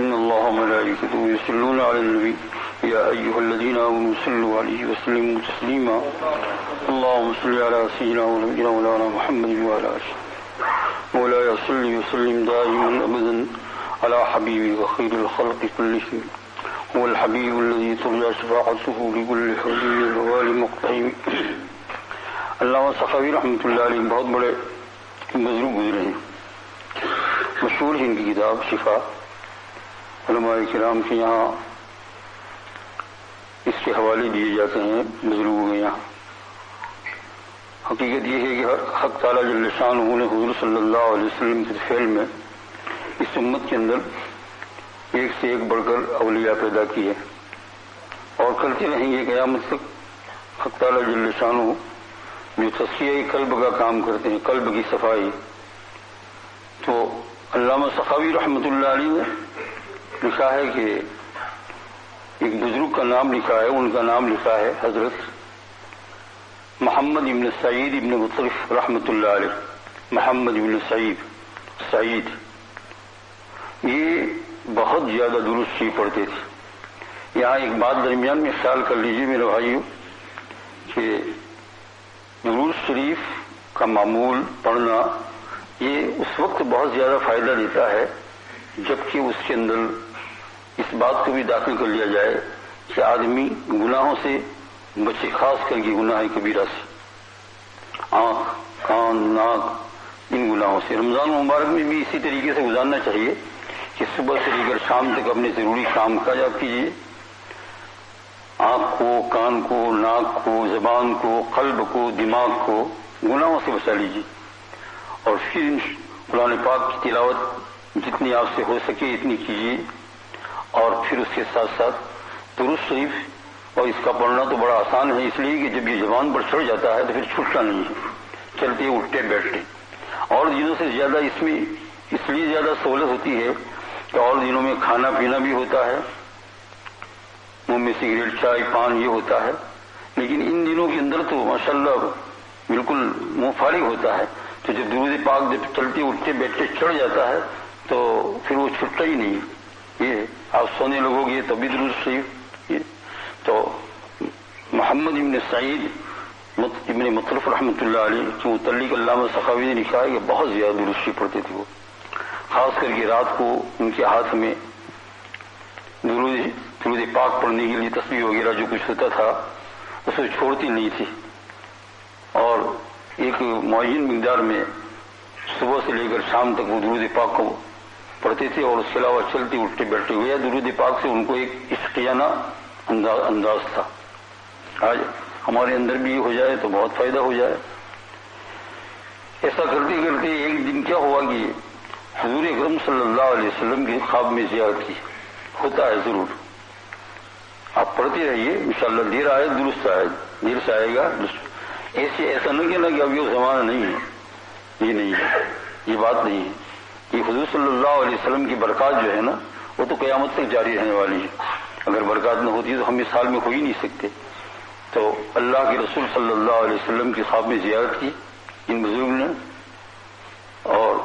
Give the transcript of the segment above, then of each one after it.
إن الله وملائكته يصلون على النبي يا أيها الذين آمنوا صلوا عليه وسلموا تسليما اللهم صل على سيدنا ونبينا مولانا محمد وعلى آله مولاي صل وسلم دائما أبدا على حبيبك خير الخلق كلهم هو الحبيب الذي ترجى شفاعته لكل حبيب وآل مقتحم. علامہ سخاوی رحمۃ اللہ علیہ بہت بڑے بزرگ گزرے ہیں. مشہور ہے ان کی کتاب شفا. علماء کرام کے یہاں اس کے حوالے دیے جاتے ہیں بزرگوں کے یہاں. حقیقت یہ ہے کہ حق تعالیٰ جل شانہ نے حضور صلی اللہ علیہ وسلم کے فعل میں اس امت کے اندر ایک سے ایک بڑھ کر اولیاء پیدا کیے اور کرتے رہیں گے قیامت تک. حق تعالیٰ جل شانہ جو تصفیہ قلب کا کام کرتے ہیں، قلب کی صفائی، تو علامہ سخاوی رحمۃ اللہ علیہ نے لکھا ہے کہ ایک بزرگ کا نام لکھا ہے، ان کا نام لکھا ہے حضرت محمد ابن سعید ابن مطرف رحمۃ اللہ علیہ. محمد ابن سعید یہ بہت زیادہ درست شریف پڑھتے تھے. یہاں ایک بات درمیان میں خیال کر لیجیے میرے بھائیوں کہ درود شریف کا معمول پڑھنا یہ اس وقت بہت زیادہ فائدہ دیتا ہے جبکہ اس کے اندر اس بات کو بھی داخل کر لیا جائے کہ آدمی گناہوں سے بچے، خاص کر کے گناہ کبیرہ سے، آنکھ، کان، ناک، ان گناہوں سے. رمضان مبارک میں بھی اسی طریقے سے گزارنا چاہیے کہ صبح سے لے کر شام تک اپنے ضروری کام کا جا کیجیے. آنکھ کو، کان کو، ناک کو، زبان کو، قلب کو، دماغ کو گناہوں سے بچا لیجیے اور پھر قرآن پاک کی تلاوت جتنی آپ سے ہو سکے اتنی کیجیے. اور پھر اس کے ساتھ ساتھ درود شریف، اور اس کا پڑھنا تو بڑا آسان ہے اس لیے کہ جب یہ زبان پر چڑھ جاتا ہے تو پھر چھوٹتا نہیں ہے، چلتے اٹھتے بیٹھتے. اور دنوں سے زیادہ اس میں اس لیے زیادہ سہولت ہوتی ہے کہ اور دنوں میں کھانا پینا بھی ہوتا ہے، منہ میں سگریٹ، چائے، پان یہ ہوتا ہے، لیکن ان دنوں کے اندر تو ماشاءاللہ بالکل منہ فارغ ہوتا ہے. تو جب درود پاک جب چلتے اٹھتے بیٹھتے چڑھ جاتا ہے تو پھر وہ چھٹتا ہی نہیں. یہ آپ سونے لگو گے تب بھی درود شریف. تو محمد ابن سعید ابن مطرف رحمۃ اللہ علیہ کے متعلق علامہ سخاوی نے لکھا ہے کہ بہت زیادہ درود شریف پڑھتے تھے وہ. خاص کر کے رات کو ان کے ہاتھ میں درود پاک پڑھنے کے لیے تسبیح وغیرہ جو کچھ ہوتا تھا اس کو چھوڑتی نہیں تھی اور ایک معین مقدار میں صبح سے لے کر شام تک وہ درود پاک کو پڑھتے تھے. اور اس کے علاوہ چلتے اٹھتے بیٹھتے ہوئے درود پاک سے ان کو ایک عشقیانہ انداز تھا. آج ہمارے اندر بھی ہو جائے تو بہت فائدہ ہو جائے. ایسا کرتے کرتے ایک دن کیا ہوا کہ حضور اکرم صلی اللہ علیہ وسلم کے خواب میں زیارت کی. ہوتا ہے ضرور، آپ پڑھتے رہیے انشاءاللہ دیر آئے درست آئے، دیر سے آئے گا. ایسا نہیں کہنا کہ اب یہ زمانہ نہیں ہے، یہ نہیں ہے، یہ بات نہیں ہے. یہ حضور صلی اللہ علیہ وسلم کی برکات جو ہے نا وہ تو قیامت تک جاری رہنے والی ہے. اگر برکات نہ ہوتی تو ہم اس حال میں ہو ہی نہیں سکتے. تو اللہ کے رسول صلی اللہ علیہ وسلم کی خواب میں زیارت کی ان بزرگ نے، اور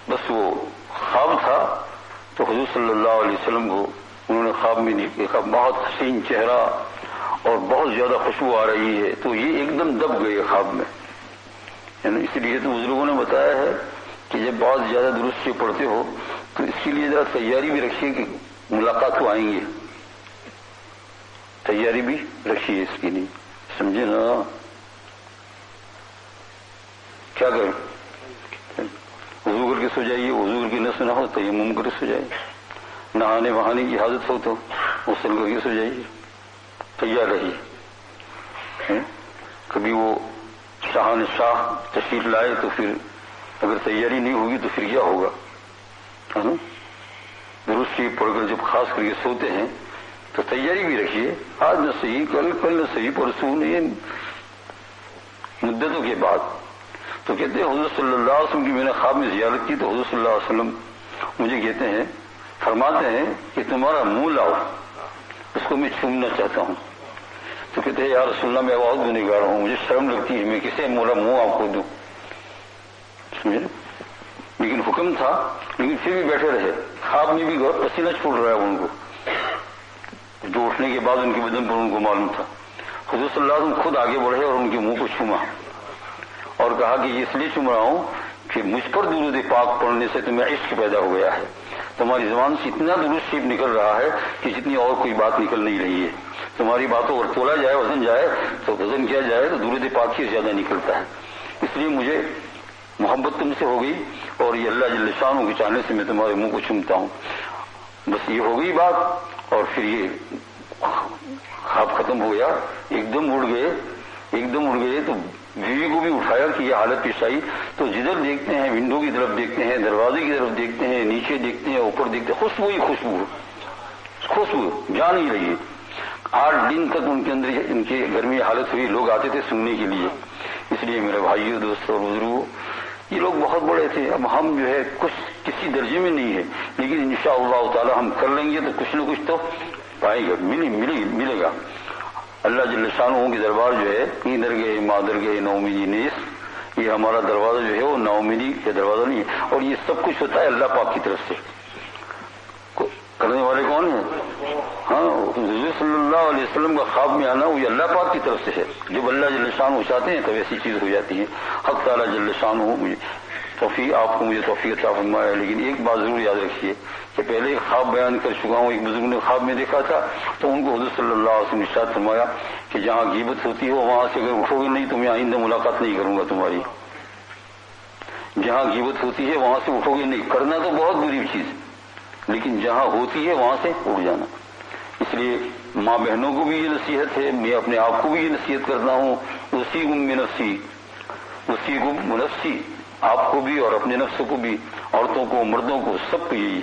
بس وہ خواب تھا تو حضور صلی اللہ علیہ وسلم کو انہوں نے خواب میں دیکھا. بہت حسین چہرہ اور بہت زیادہ خوشبو آ رہی ہے تو یہ ایک دم دب گئے خواب میں. یعنی اس لیے تو بزرگوں نے بتایا ہے کہ جب بہت زیادہ درست سے پڑھتے ہو تو اس کے لیے ذرا تیاری بھی رکھیے کہ ملاقات تو آئیں گے، تیاری بھی رکھیے اس کی. نہیں سمجھے نا؟ کیا کریں؟ وضو کر کے سو جائیے، وضو کر کے نہ سنا ہو تو تیمم کر کے سو جائیے، نہانے بہانے کی حاجت ہو تو غسل کر کے سو جائیے. تیار رہیے. کبھی وہ شاہ تشریف لائے تو پھر اگر تیاری نہیں ہوگی تو پھر کیا ہوگا؟ درست شریف پڑھ کر جب خاص کر کے سوتے ہیں تو تیاری بھی رکھیے. آج نہ صحیح، کل نہ صحیح، پرسوں نہیں، مدتوں کے بعد. تو کہتے ہیں حضور صلی اللہ علیہ وسلم کی میں نے خواب میں زیارت کی تو حضور صلی اللہ علیہ وسلم مجھے کہتے ہیں، فرماتے ہیں کہ تمہارا منہ لاؤ، اس کو میں چھومنا چاہتا ہوں. تو کہتے ہیں یا رسول اللہ میں بہت گنہگار ہوں، مجھے شرم لگتی ہے، میں کسے میرا منہ آپ کو دوں؟ سمجھے؟ لیکن حکم تھا، لیکن پھر بھی بیٹھے رہے. خواب میں بھی پسینہ چھوٹ رہا ہے ان کو، جو اٹھنے کے بعد ان کے بدن پر ان کو معلوم تھا. حضور صلی اللہ علیہ وسلم خود آگے بڑھے اور ان کے منہ کو چھوما اور کہا کہ یہ اس لیے چوم رہا ہوں کہ مجھ پر درود پاک پڑھنے سے تمہیں عشق پیدا ہو گیا ہے. تمہاری زبان سے اتنا درود شریف نکل رہا ہے کہ جتنی اور کوئی بات نکل نہیں رہی ہے. تمہاری باتوں اور تولا جائے، وزن جائے تو وزن کیا جائے تو درود پاک ہی زیادہ نکلتا ہے. اس لیے مجھے محبت تم سے ہو گئی اور یہ اللہ جل شانہ کے چاہنے سے میں تمہارے منہ کو چومتا ہوں. بس یہ ہو گئی بات اور پھر یہ خواب ختم ہو گیا. ایک دم اڑ گئے تو بیوی کو بھی اٹھایا کہ یہ حالت پیش آئی. تو جدھر دیکھتے ہیں ونڈو کی طرف دیکھتے ہیں، دروازے کی طرف دیکھتے ہیں، نیچے دیکھتے ہیں، اوپر دیکھتے ہیں، خوشبو ہی خوشبو جا نہیں رہی ہے. 8 دن تک ان کے اندر ان کے گھر میں حالت ہوئی. لوگ آتے تھے سننے کے لیے. اس لیے میرے بھائیوں، دوستوں اور بزرگوں، یہ لوگ بہت بڑے تھے. اب ہم جو ہے کچھ کسی درجے میں نہیں ہے، لیکن انشاءاللہ تعالی ہم کر لیں گے تو کچھ نہ کچھ تو پائے گا، ملے گا. اللہ جل شانہ کے دربار جو ہے، ادھر گئے مادر گئے نومیدی نیس، یہ ہمارا دروازہ جو ہے وہ نومیدی کا دروازہ نہیں ہے. اور یہ سب کچھ ہوتا ہے اللہ پاک کی طرف سے. کرنے والے کون ہیں؟ ہاں، حضور صلی اللہ علیہ وسلم کا خواب میں آنا وہ اللہ پاک کی طرف سے ہے. جب اللہ جل شانہ چاہتے ہیں تو ایسی چیز ہو جاتی ہے. حق تعالی جل شانہ مجھے توفیق، آپ کو مجھے توفیق عطا فرمائے. لیکن ایک بات ضرور یاد رکھیے کہ پہلے ایک خواب بیان کر چکا ہوں. ایک بزرگ نے خواب میں دیکھا تھا تو ان کو حضور صلی اللہ علیہ وسلم نے ارشاد فرمایا کہ جہاں غیبت ہوتی ہے وہاں سے اگر اٹھو گے نہیں تو میں آئندہ ملاقات نہیں کروں گا تمہاری. جہاں غیبت ہوتی ہے وہاں سے اٹھو گے نہیں. کرنا تو بہت بری چیز، لیکن جہاں ہوتی ہے وہاں سے اٹھ جانا. اس لیے ماں بہنوں کو بھی یہ نصیحت ہے، میں اپنے آپ کو بھی یہ نصیحت کرتا ہوں. اسی گم نفسی، آپ کو بھی اور اپنے نفس کو بھی، عورتوں کو، مردوں کو، سب کو یہی.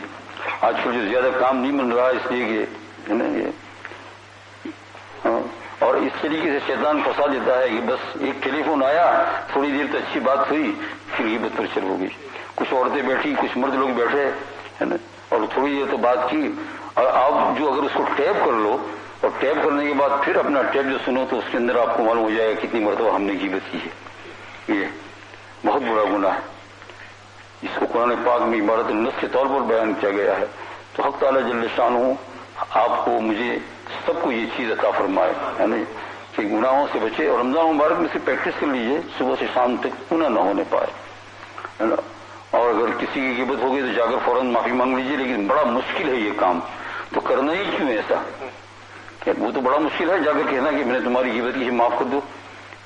آج کل جو زیادہ کام نہیں بن رہا اس لیے کہ اور اس طریقے سے شیطان پھنسا دیتا ہے کہ بس ایک ٹیلی فون آیا، تھوڑی دیر تو اچھی بات ہوئی، پھر غیبت پر شروع ہو گئی. کچھ عورتیں بیٹھی، کچھ مرد لوگ بیٹھے ہے نا، اور تھوڑی دیر تو بات کی. اور آپ جو اگر اس کو ٹیپ کر لو اور ٹیپ کرنے کے بعد پھر اپنا ٹیپ جو سنو تو اس کے اندر آپ کو معلوم ہو جائے گا کتنی مرتبہ ہم نے غیبت کی ہے. یہ بہت بڑا گناہ ہے. اس کو قرآن پاک میں عبارت النص کے طور پر بیان کیا گیا ہے. تو حق تعالی جل شانہ آپ کو، مجھے، سب کو یہ چیز عطا فرمائے، یعنی کہ گناہوں سے بچے. اور رمضان مبارک میں سے پریکٹس کر لیجئے صبح سے شام تک گناہ نہ ہونے پائے، ہے نا. اور اگر کسی کی غیبت ہو گئی تو جا کر فوراً معافی مانگ لیجیے. لیکن بڑا مشکل ہے یہ کام، تو کرنا ہی کیوں ایسا؟ وہ تو بڑا مشکل ہے جا کر کہنا کہ میں نے تمہاری غیبت کی، معاف کر دو.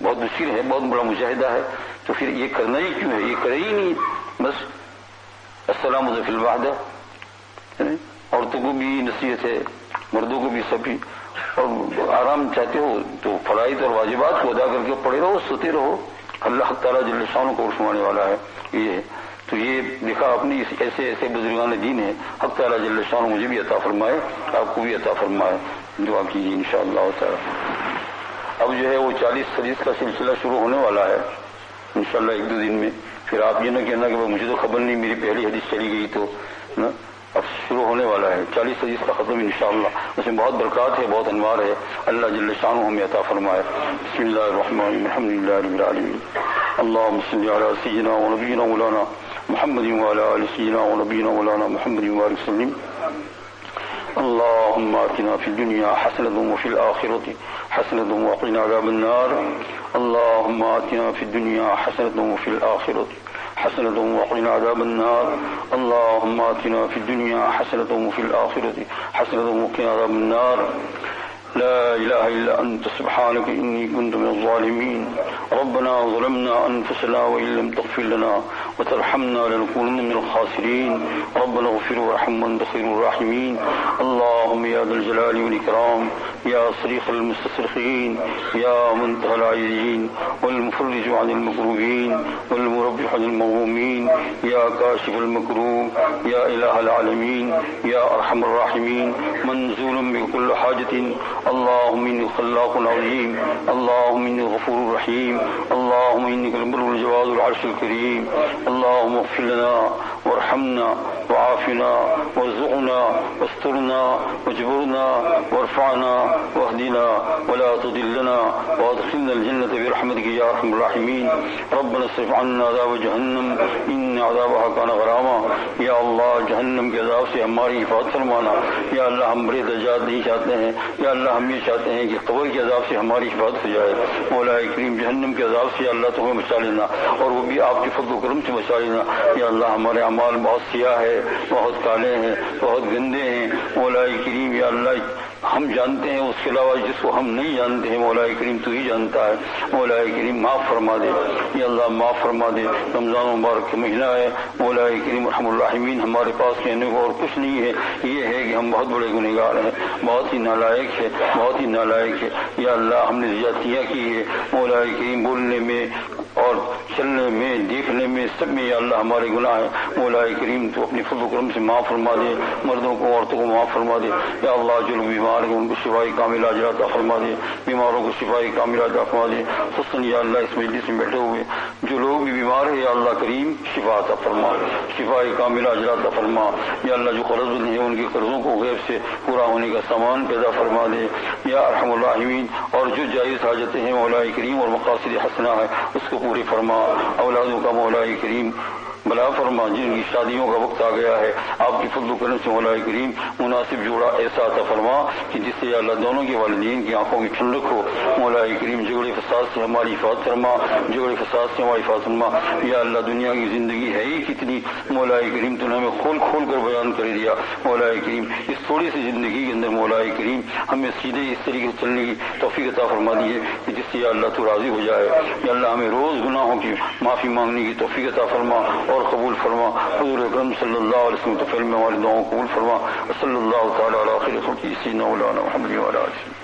بہت مشکل ہے، بہت بڑا مجاہدہ ہے. تو پھر یہ کرنا ہی کیوں ہے؟ یہ کرے ہی نہیں. بس السلام فی الوحدہ. عورتوں کو بھی نصیحت ہے، مردوں کو بھی سبھی. اور آرام چاہتے ہو تو فرائض اور واجبات کو ادا کر کے پڑے رہو، سوتے رہو. اللہ تعالیٰ جل شانہ کو فرمانے والا ہے یہ. تو یہ دیکھا اپنی ایسے بزرگان دین ہے. حق تعالیٰ جل شانہ مجھے بھی عطا فرمائے، آپ کو بھی عطا فرمائے. دعا کیجیے انشاءاللہ تعالی. اب جو ہے وہ 40 حدیث کا سلسلہ شروع ہونے والا ہے انشاءاللہ 1-2 دن میں. پھر آپ یہ نہ کہنا کہ مجھے تو خبر نہیں، میری پہلی حدیث چلی گئی. تو نا اب شروع ہونے والا ہے 40 حدیث کا ختم انشاءاللہ. اس میں بہت برکات ہے، بہت انوار ہے. اللہ جل شانہ ہمیں عطا فرمائے. بسم اللہ الرحمن الرحیم، الحمدللہ رب العالمین. اللهم صل على سيدنا ونبينا مولانا محمد وعلى آل سيدنا ونبينا مولانا محمد وبارك وسلم. اللهم آتنا في الدنيا حسنة وفي الآخرة حسنة وقنا عذاب النار. اللهم آتنا في الدنيا حسنة وفي الآخرة حسنة وقنا عذاب النار. اللهم آتنا في الدنيا حسنة وفي الآخرة حسنة وقنا عذاب النار. لا إله إلا أنت سبحانك إني كنت من الظالمين. ربنا ظلمنا أنفسنا وإن لم تغفر لنا وترحمنا لنكونن من الخاسرين. ربنا اغفر وارحم وأنت خير الراحمين. اللهم يا ذا الجلال والإكرام، يا صريخ المستصرخين، يا منتهى العاجزين، والمفرج عن المكروبين، والمربح عن المغمومين، يا كاشف المكروب، يا إله العالمين، يا أرحم الراحمين، منزول بكل حاجة. اللهم إني خلاق عظيم، اللهم إني غفور رحيم، اللهم إنك البر الجواد العرش الكريم. اللهم اغفر لنا وارحمنا وعافنا وارزقنا واسترنا واجبرنا وارفعنا واهدنا ولا تضلنا وادخلنا الجنة برحمتك يا ارحم الراحمين. ربنا اصرف عنا عذاب جہنم ان عذابها كان غراما. یا اللہ جہنم کے عذاب سے ہماری حفاظت فرمانا. یا اللہ ہم بڑے درجات نہیں چاہتے ہیں. یا اللہ ہم یہ چاہتے ہیں کہ قبر کے عذاب سے ہماری حفاظت ہو جائے. مولا کریم جہنم کے عذاب سے اللہ تمہیں بچا لینا اور وہ بھی آپ کے فضل و کرم سے بچا لینا. یا اللہ ہمارے اعمال بہت سیاہ ہے, بہت کالے ہیں, بہت گندے ہیں. مولا کریم یا اللہ ہم جانتے ہیں, اس کے علاوہ جس کو ہم نہیں جانتے ہیں مولا کریم تو ہی جانتا ہے. مولا کریم معاف فرما دے. یا اللہ معاف فرما دے. رمضان مبارک کا مہینہ ہے. مولا کریم رحم الرحمین ہمارے پاس کہنے کو اور کچھ نہیں ہے, یہ ہے کہ ہم بہت بڑے گنہگار ہیں, بہت ہی نالائق ہے, بہت ہی نالائق ہے. یا اللہ ہم نے زیادتیاں کی ہے مولا کریم, بولنے میں اور چلنے میں دیکھنے میں سب میں. یا اللہ ہمارے گناہ ہیں. مولا کریم تو اپنی فضل و کرم سے معاف فرما دے. مردوں کو عورتوں کو معاف فرما دے. یا اللہ جو لوگ بیمار ہیں ان کو شفائی کاملہ عطا فرما دے. بیماروں کو شفائی کاملہ عطا فرما دے. خصوصاً یا اللہ اس مجلس میں بیٹھے ہوئے جو لوگ بھی بیمار ہیں یا اللہ کریم شفا عطا فرما, شفائی کاملہ عطا فرما. یا اللہ جو قرض ہیں ان کے قرضوں کو غیب سے پورا ہونے کا سامان پیدا فرما دے. یا ارحم الراحمین اور جو جائز حاجتیں ہیں مولا کریم اور مقاصد حسنہ ہے اس کو پوری فرما. اولادوں کا مولا کریم بلا فرما. جن کی شادیوں کا وقت آ گیا ہے آپ کی فضل و کرم سے مولا کریم مناسب جوڑا ایسا عطا فرما کہ جس سے اللہ دونوں کے والدین کی آنکھوں کی ٹھنڈک ہو. مولا کریم جھگڑے فساد سے ہماری حفاظت فرما, جھگڑے فساد سے ہماری حفاظت فرما. یا اللہ دنیا کی زندگی ہے ہی کتنی مولا کریم تو نے ہمیں کھول کھول کر بیان کر دیا. مولا کریم اس تھوڑی سی زندگی کے اندر مولا کریم ہمیں سیدھے اس طریقے سے چلنے کی توفیق عطا فرما دیجیے کہ جس سے یا اللہ تو راضی ہو جائے. یا اللہ ہمیں روز گناہوں کی معافی مانگنے کی توفیق عطا فرما اور قبول فرما. حضور اکرم صلی اللہ علیہ وسلم تو فلم ہماری دعاؤں قبول فرما. صلی اللہ تعالیٰ علیہ خیر خلقہ سیدنا مولانا محمد وعلی آلہ.